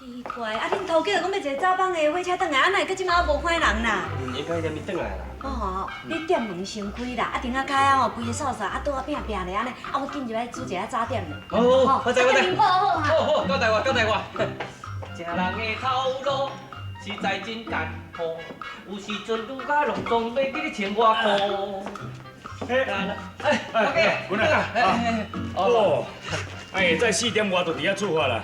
奇怪，啊，恁头家讲要坐早班的火车转来，啊，哪会到即马无看人啦？应该点咪转来啦。哦吼，你店门先开啦，啊，顶仔开啊吼，规个扫扫，啊，倒啊拼拼咧安尼，啊，我紧就来煮一下早点咧。好，我知我知。好好，交代我，交代我。食人的头路实在真艰苦，有时阵愈加隆重，要记你穿外裤。滚来！哦，哎，再4点外就伫遐出发啦。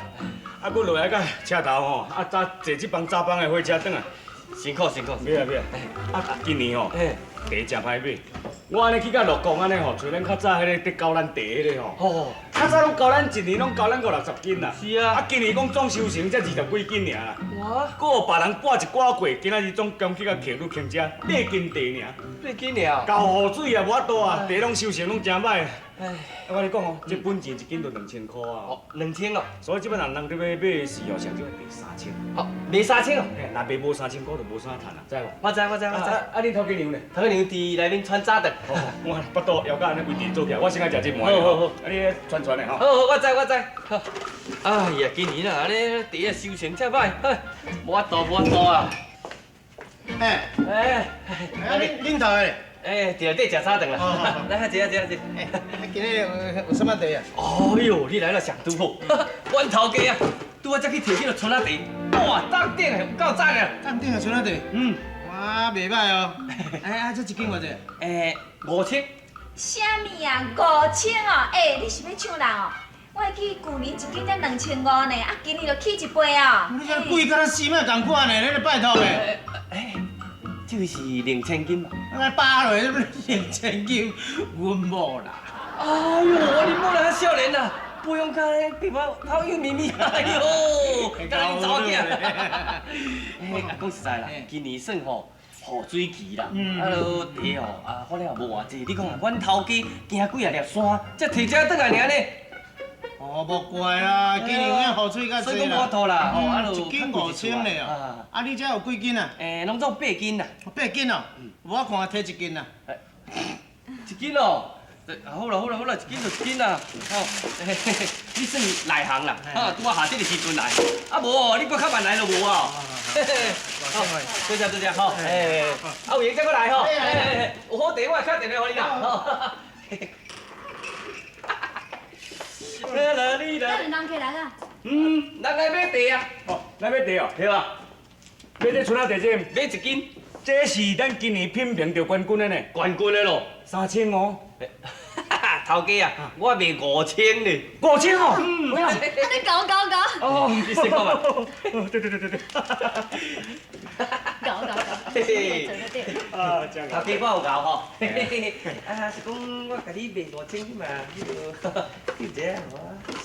啊，阮落来甲车头吼，啊，早坐这帮早班的火车转来。辛苦辛苦。别啊别啊！啊，今年吼，茶真歹买。我安尼去甲陆公安尼吼，像咱较早迄个得交咱茶迄个吼。哦。较早拢交咱一年拢交咱50-60斤啦。是啊。啊，今年讲总收成才20几斤尔啦。哇！搁有别人挂一挂过，今仔日总讲去甲客户轻食8斤茶尔。8斤尔。交雨水也无法度啊，茶拢收成拢真歹。哎，我跟你讲哦，这本钱1斤就2000块啊。哦，2000哦。所以即摆人伫要买的时候，上少要卖3000。哦，卖3000哦。嘿，若卖无3000块就无啥趁啦，知无？我知。啊，恁头家娘呢？头家娘伫内面穿早顿。我巴肚枵甲安尼规地做起来，我先爱食这糜。好。啊，你传的吼。好，我知。好。哎呀，今年啊，安尼茶啊收成遮歹，无法度啊。哎，恁头的。哎，伫内底食早顿啦。来，坐。哎，今日有什么茶啊？哦哟，你来了上拄好。阮头家啊，拄仔才去摕迄个春仔茶，哇，当顶的有够赞的。当顶的春仔茶。嗯。哇，袂歹哦。哎，这1斤偌济？5000。啥物啊？5000哦？哎，你是要抢人哦？我记旧年1斤才2500呢，啊，今年就起1倍哦。你这贵甲咱死命同款呢，你咧拜托的。这个是2000斤嘛？来扒落2000斤，阮某啦。哎呦，你某人少年啦，不用看比我好有秘密。哎呦，赶紧走起来。哎，讲实在啦，今年算吼雨水期啦，啊，落茶哦，发了也无偌济。你讲啊，阮头家行几啊粒山，才摕这转来尔呢。哦，无怪啦，今年遐雨水较所以济啦。讲无拖啦，吼，啊，就一斤5000嘞哦。啊，你遮有几斤啊？拢总8斤啦。 8斤哦。无我看摕1斤啦。1斤哦。好啦，1斤就1斤啦。吼，你算内行啦，哈，拄我下这个时阵来，啊无，你搁较慢来就无啊。好，多谢，吼，啊有闲再过来吼，有好茶我会敲电话给你啦。咱人客来啦。人来买茶啊，哦，来买茶哦，对吧？买这剩啊茶这，买1斤，这是咱今年品评得冠军的呢，冠军的咯。 3000哦。头家啊，我卖5000呢。 5000哦。啊，你搞。哦，你先讲嘛。对。搞。嘿嘿。对。啊，这样。头家我有搞吼。啊，是讲我甲你卖5000嘛，你就这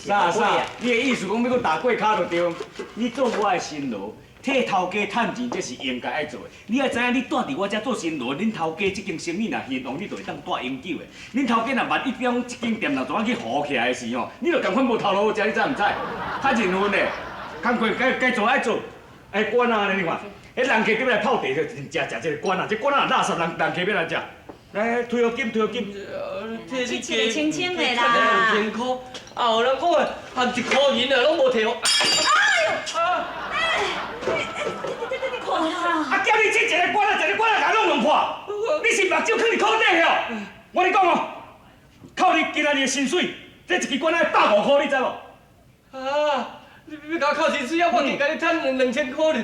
啥？你的意思讲要搁打过卡就对，你做我的新奴。 替头家趁钱，这是应该爱做的。你也知影，你住伫我遮做新奴，恁头家这间生意若兴旺，你就会当带永久的。恁头家若万一中这间店若怎样去好起来的时候，你就共款无头路好食，你知唔知？较认份的，工课该做爱做。哎，管啊，你看，迄人客入来泡茶就食这个管啊，这管啊垃圾人客要来食。来，退学金。这个清清的啦。 2000块，啊，有人讲的含1块银的拢无摕我。啊！叫你这一个管啊，甲弄弄破，你是目睭去靠底哦！我跟你讲哦，靠你今仔日的薪水，这一支管啊150块，你知无？啊，你要甲我扣薪水啊？我计甲你赚2000块呢。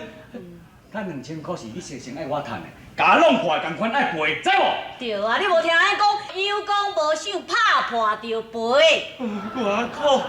赚2000块是你生生爱我赚的，甲弄破共款爱赔，知无？对啊，你无听咱讲，有讲无想拍破就赔。外口。